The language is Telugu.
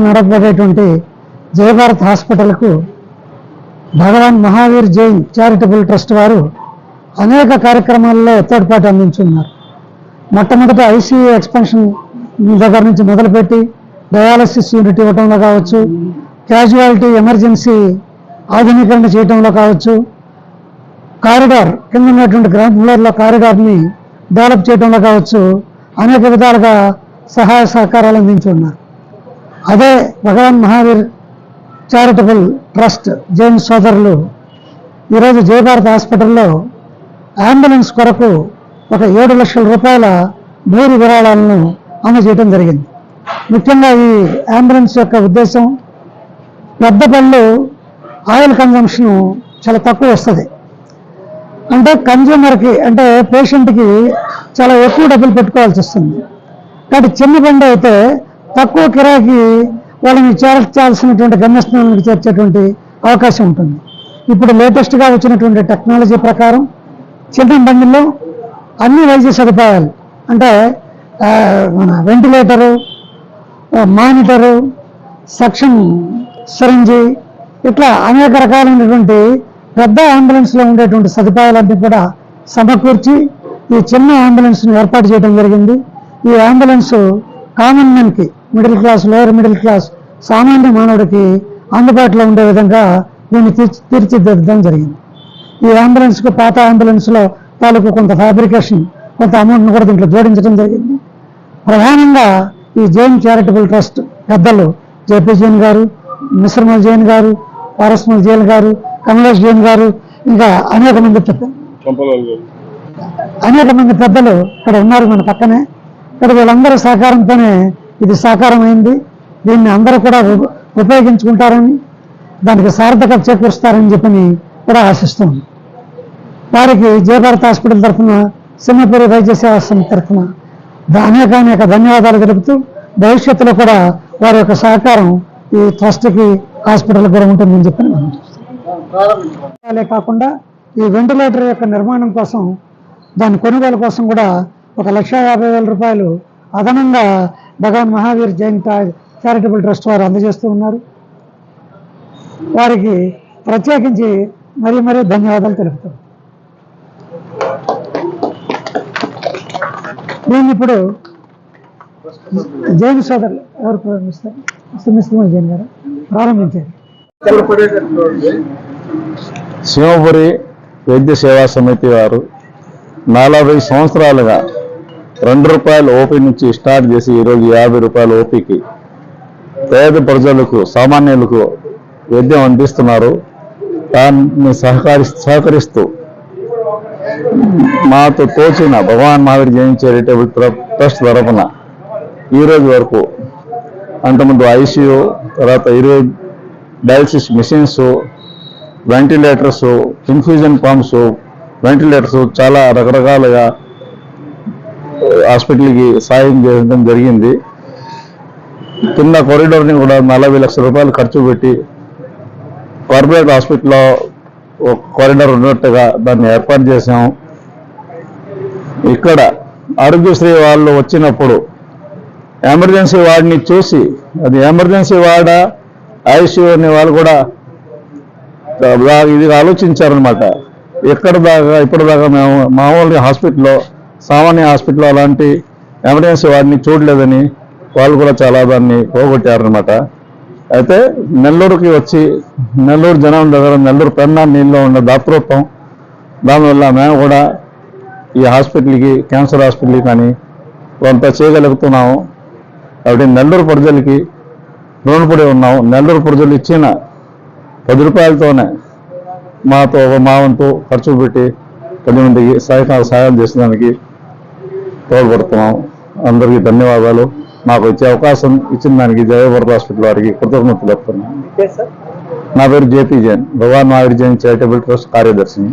నడపబడేటువంటి జయభారత్ హాస్పిటల్కు భగవాన్ మహావీర్ జైన్ చారిటబుల్ ట్రస్ట్ వారు అనేక కార్యక్రమాల్లో తోడ్పాటు అందించున్నారు. మొట్టమొదట ఐసీయూ ఎక్స్పెన్షన్ దగ్గర నుంచి మొదలుపెట్టి డయాలసిస్ యూనిట్ ఇవ్వడంలో కావచ్చు, క్యాజువాలిటీ ఎమర్జెన్సీ ఆధునీకరణ చేయడంలో కావచ్చు, కారిడార్ కింద ఉన్నటువంటి గ్రౌండ్ ఫ్లోర్లో కారిడార్ని డెవలప్ చేయడంలో కావచ్చు, అనేక విధాలుగా సహాయ సహకారాలు అందించున్నారు. అదే భగవాన్ మహావీర్ చారిటబుల్ ట్రస్ట్ జైన్ సోదరులు ఈరోజు జయభారత్ హాస్పిటల్లో అంబులెన్స్ కొరకు ఒక 7 లక్షల రూపాయల భూరి విరాళాలను అందజేయడం జరిగింది. ముఖ్యంగా ఈ అంబులెన్స్ యొక్క ఉద్దేశం, పెద్ద పళ్ళు ఆయిల్ కన్జంప్షన్ చాలా తక్కువ వస్తుంది. అంటే కన్జ్యూమర్కి, అంటే పేషెంట్కి చాలా ఎక్కువ డబ్బులు పెట్టుకోవాల్సి వస్తుంది. కాబట్టి చిన్న బండి అయితే తక్కువ కిరాయికి వాళ్ళని చేర్చాల్సినటువంటి గమ్యస్థానానికి చేర్చేటువంటి అవకాశం ఉంటుంది. ఇప్పుడు లేటెస్ట్గా వచ్చినటువంటి టెక్నాలజీ ప్రకారం చిన్న బండిలో అన్ని వైద్య సదుపాయాలు, అంటే మన వెంటిలేటరు, మానిటరు, సక్షన్ సిరంజి, ఇట్లా అనేక రకాలైనటువంటి పెద్ద అంబులెన్స్లో ఉండేటువంటి సదుపాయాలన్నీ కూడా సమకూర్చి ఈ చిన్న అంబులెన్స్ను ఏర్పాటు చేయడం జరిగింది. ఈ అంబులెన్స్ కామన్ మ్యాన్కి, middle class, lower middle class సామాన్య మానవుడికి అందుబాటులో ఉండే విధంగా దీన్ని తీర్చిదిద్దడం జరిగింది. ఈ అంబులెన్స్కు పాత అంబులెన్స్లో తాలూకు కొంత ఫ్యాబ్రికేషన్, కొంత అమౌంట్ను కూడా దీంట్లో జోడించడం జరిగింది. ప్రధానంగా ఈ జైన్ చారిటబుల్ ట్రస్ట్ పెద్దలు జేపీ జైన్ గారు, మిశ్రమల్ జైన్ గారు, పారస్మల్ జైన్ గారు, కమలేష్ జైన్ గారు, ఇంకా అనేక మంది పెద్దలు ఇక్కడ ఉన్నారు మన పక్కనే. ఇక్కడ వీళ్ళందరూ సహకారంతోనే ఇది సాకారం అయింది. దీన్ని అందరూ కూడా ఉపయోగించుకుంటారని, దానికి సార్థకత చేకూరుస్తారని చెప్పని కూడా ఆశిస్తుంది. వారికి జయభారత్ హాస్పిటల్ తరఫున, సింహపురి వైద్య సేవా సంస్థ తరఫున అనేక ధన్యవాదాలు తెలుపుతూ, భవిష్యత్తులో కూడా వారి యొక్క సహకారం ఈ ట్రస్ట్కి, హాస్పిటల్ కూడా ఉంటుందని చెప్పని మనం చూస్తాం. కాకుండా ఈ వెంటిలేటర్ యొక్క నిర్మాణం కోసం, దాని కొనుగోలు కోసం కూడా 1,50,000 రూపాయలు అదనంగా భగవాన్ మహావీర్ జైన్ చారిటబుల్ ట్రస్ట్ వారు అందజేస్తూ ఉన్నారు. వారికి ప్రత్యేకించి మరీ ధన్యవాదాలు తెలుపుతాం. నేను ఇప్పుడు జైన్ సోదరులు ఎవరు ప్రారంభిస్తారు? మిశ్రమల్ జైన్ గారు ప్రారంభించారు. సింహపురి వైద్య సేవా సమితి వారు 40 సంవత్సరాలుగా ₹2 ఓపీ నుంచి స్టార్ట్ చేసి ఈరోజు ₹50 ఓపీకి పేద ప్రజలకు, సామాన్యులకు వైద్యం అందిస్తున్నారు. దాన్ని సహకరిస్తూ మాతో తోచిన భగవాన్ మహావీర్ జైన్ చారిటబుల్ ట్రస్ట్ తరఫున ఈరోజు వరకు అంతకుముందు ఐసీయూ, తర్వాత 20 dialysis machines, ventilators, infusion pumps, ventilators చాలా రకరకాలుగా హాస్పిటల్కి సాయం చేయడం జరిగింది. కింద కారిడార్ని కూడా 40 లక్షల రూపాయలు ఖర్చు పెట్టి కార్పొరేట్ హాస్పిటల్లో ఒక కారిడార్ ఉన్నట్టుగా దాన్ని ఏర్పాటు చేసాం. ఇక్కడ ఆరోగ్యశ్రీ వాళ్ళు వచ్చినప్పుడు ఎమర్జెన్సీ వార్డుని చూసి, అది ఎమర్జెన్సీ వార్డా, ఐసీయూ అనే వాళ్ళు కూడా ఇది ఆలోచించారనమాట. ఇప్పటిదాకా మేము మామూలుగా హాస్పిటల్లో సామాన్య హాస్పిటల్ అలాంటి ఎమర్జెన్సీ వాడిని చూడలేదని వాళ్ళు కూడా చాలా దాన్ని పోగొట్టారనమాట. అయితే నెల్లూరుకి వచ్చి నెల్లూరు జనం దగ్గర నెల్లూరు పెన్నా నీళ్ళలో ఉన్న దాతృత్వం, దానివల్ల మేము కూడా ఈ హాస్పిటల్కి, క్యాన్సర్ హాస్పిటల్కి కానీ కొంత చేయగలుగుతున్నాము. కాబట్టి నెల్లూరు ప్రజలకి రుణపడి ఉన్నాము. నెల్లూరు ప్రజలు ఇచ్చిన 10 రూపాయలతోనే మా వంతు ఖర్చు పెట్టి 10 మందికి సహాయం చేసేదానికి తోడ్పడుతున్నాం. అందరికీ ధన్యవాదాలు. నాకు ఇచ్చే అవకాశం ఇచ్చిన దానికి జయభరత్ హాస్పిటల్ వారికి కృతజ్ఞతలు చెప్తున్నాను. నా పేరు జేపీ జైన్, భగవాన్ మహావీర్ జైన్ చారిటబుల్ ట్రస్ట్ కార్యదర్శిని.